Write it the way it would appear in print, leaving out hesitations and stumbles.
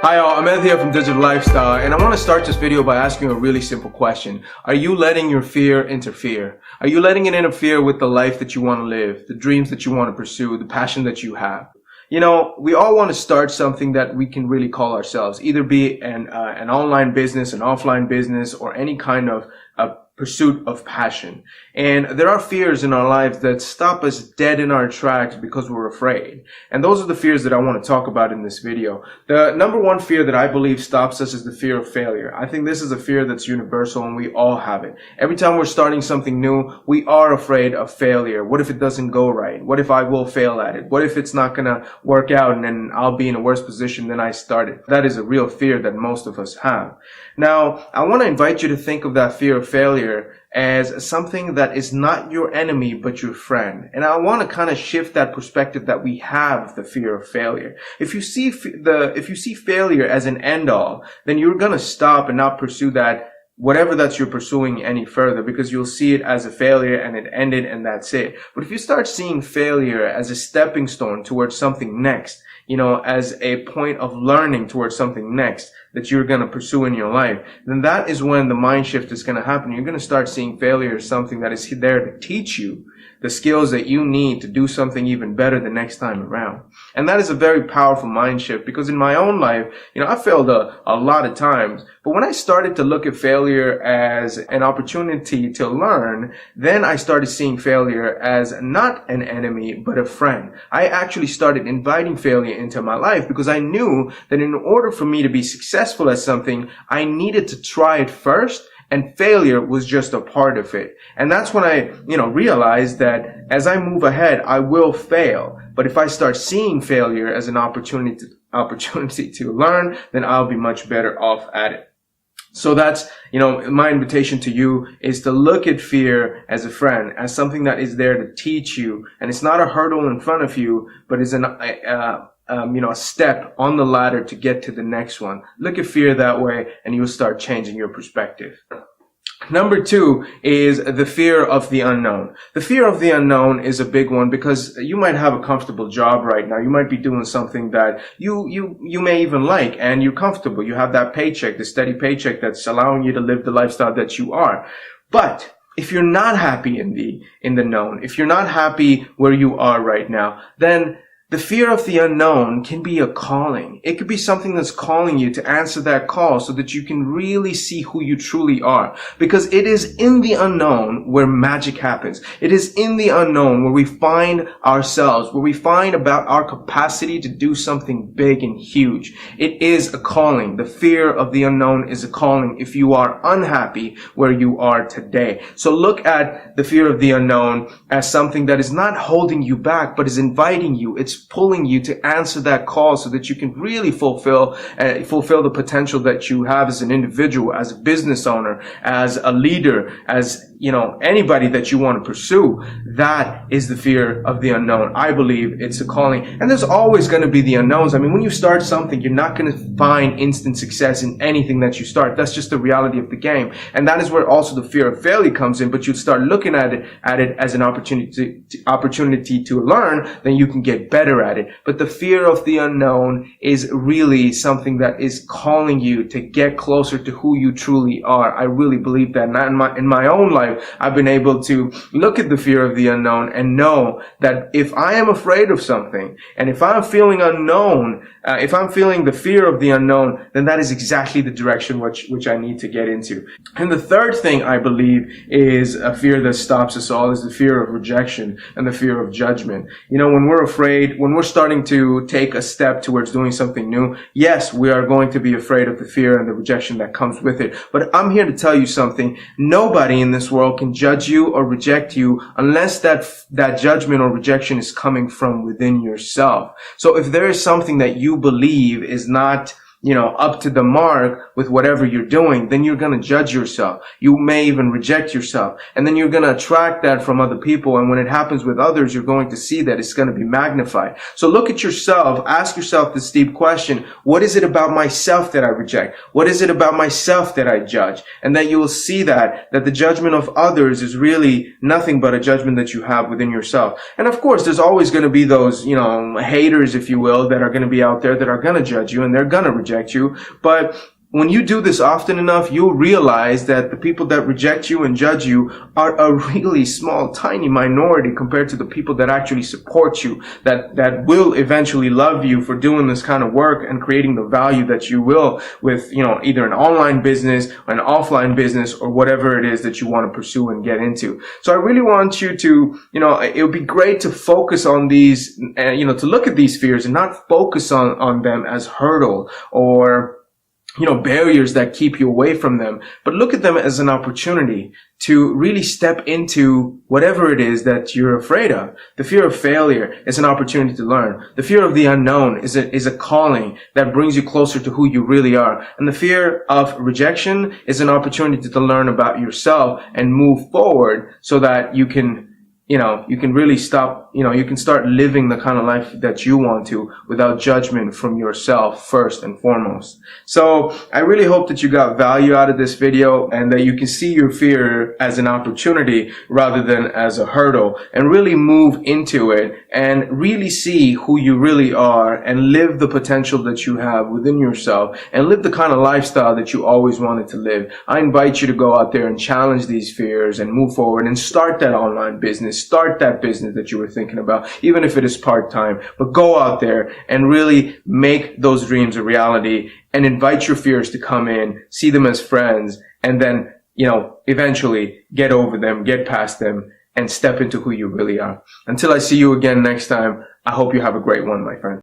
Hi all, I'm Ed here from Digital Lifestyle, and I want to start this video by asking you a really simple question. Are you letting your fear interfere? Are you letting it interfere with the life that you want to live, the dreams that you want to pursue, the passion that you have? You know, we all want to start something that we can really call ourselves, either be an online business, an offline business, or any kind of pursuit of passion. And there are fears in our lives that stop us dead in our tracks because we're afraid. And those are the fears that I want to talk about in this video. The number one fear that I believe stops us is the fear of failure. I think this is a fear that's universal and we all have it. Every time we're starting something new, we are afraid of failure. What if it doesn't go right? What if I will fail at it? What if it's not gonna work out and then I'll be in a worse position than I started? That is a real fear that most of us have. Now, I want to invite you to think of that fear of failure as something that is not your enemy but your friend. And I want to kind of shift that perspective that we have the fear of failure. If you see failure as an end all, then you're going to stop and not pursue that, whatever that you're pursuing, any further, because you'll see it as a failure and it ended and that's it. But if you start seeing failure as a stepping stone towards something next, you know, as a point of learning towards something next that you're going to pursue in your life, then that is when the mind shift is going to happen. You're going to start seeing failure as something that is there to teach you the skills that you need to do something even better the next time around. And that is a very powerful mind shift, because in my own life, you know, I failed a lot of times. But when I started to look at failure as an opportunity to learn, then I started seeing failure as not an enemy, but a friend. I actually started inviting failure into my life because I knew that in order for me to be successful at something, I needed to try it first. And failure was just a part of it. And that's when I, realized that as I move ahead, I will fail. But if I start seeing failure as an opportunity to learn, then I'll be much better off at it. So that's, my invitation to you is to look at fear as a friend, as something that is there to teach you. And it's not a hurdle in front of you, but is a step on the ladder to get to the next one. Look at fear that way and you'll start changing your perspective. Number two is the fear of the unknown. The fear of the unknown is a big one because you might have a comfortable job right now. You might be doing something that you may even like and you're comfortable. You have that paycheck, the steady paycheck that's allowing you to live the lifestyle that you are. But if you're not happy in the known, if you're not happy where you are right now, then the fear of the unknown can be a calling. It could be something that's calling you to answer that call so that you can really see who you truly are. Because it is in the unknown where magic happens. It is in the unknown where we find ourselves, where we find about our capacity to do something big and huge. It is a calling. The fear of the unknown is a calling if you are unhappy where you are today. So look at the fear of the unknown as something that is not holding you back, but is inviting you. It's pulling you to answer that call so that you can really fulfill the potential that you have as an individual, as a business owner, as a leader, as anybody that you want to pursue. That is the fear of the unknown. I believe it's a calling. And there's always going to be the unknowns. I mean, when you start something, you're not going to find instant success in anything that you start. That's just the reality of the game. And that is where also the fear of failure comes in. But you start looking at it as an opportunity to learn, then you can get better at it. But the fear of the unknown is really something that is calling you to get closer to who you truly are. I really believe that. And in my own life, I've been able to look at the fear of the unknown and know that if I am afraid of something, and if I'm feeling unknown, if I'm feeling the fear of the unknown, then that is exactly the direction which I need to get into. And the third thing I believe is a fear that stops us all is the fear of rejection and the fear of judgment. When we're afraid, when we're starting to take a step towards doing something new, yes, we are going to be afraid of the fear and the rejection that comes with it. But I'm here to tell you something. Nobody in this world can judge you or reject you unless that judgment or rejection is coming from within yourself. So if there is something that you believe is not up to the mark with whatever you're doing, then you're going to judge yourself. You may even reject yourself. And then you're going to attract that from other people. And when it happens with others, you're going to see that it's going to be magnified. So look at yourself. Ask yourself this deep question. What is it about myself that I reject? What is it about myself that I judge? And then you will see that the judgment of others is really nothing but a judgment that you have within yourself. And of course, there's always going to be those, haters, if you will, that are going to be out there that are going to judge you and they're going to reject reject you. But when you do this often enough, you'll realize that the people that reject you and judge you are a really small, tiny minority compared to the people that actually support you, that will eventually love you for doing this kind of work and creating the value that you will with, either an online business, an offline business, or whatever it is that you want to pursue and get into. So I really want you to, it would be great to focus on these, to look at these fears and not focus on them as hurdle or barriers that keep you away from them, but look at them as an opportunity to really step into whatever it is that you're afraid of. The fear of failure is an opportunity to learn. The fear of the unknown is a calling that brings you closer to who you really are. And the fear of rejection is an opportunity to learn about yourself and move forward so that you can really stop, you can start living the kind of life that you want to without judgment from yourself first and foremost. So I really hope that you got value out of this video and that you can see your fear as an opportunity rather than as a hurdle, and really move into it and really see who you really are and live the potential that you have within yourself and live the kind of lifestyle that you always wanted to live. I invite you to go out there and challenge these fears and move forward and start that online business. Start that business that you were thinking about, even if it is part-time, but go out there and really make those dreams a reality and invite your fears to come in, see them as friends, and then, eventually get over them, get past them, and step into who you really are. Until I see you again next time, I hope you have a great one, my friend.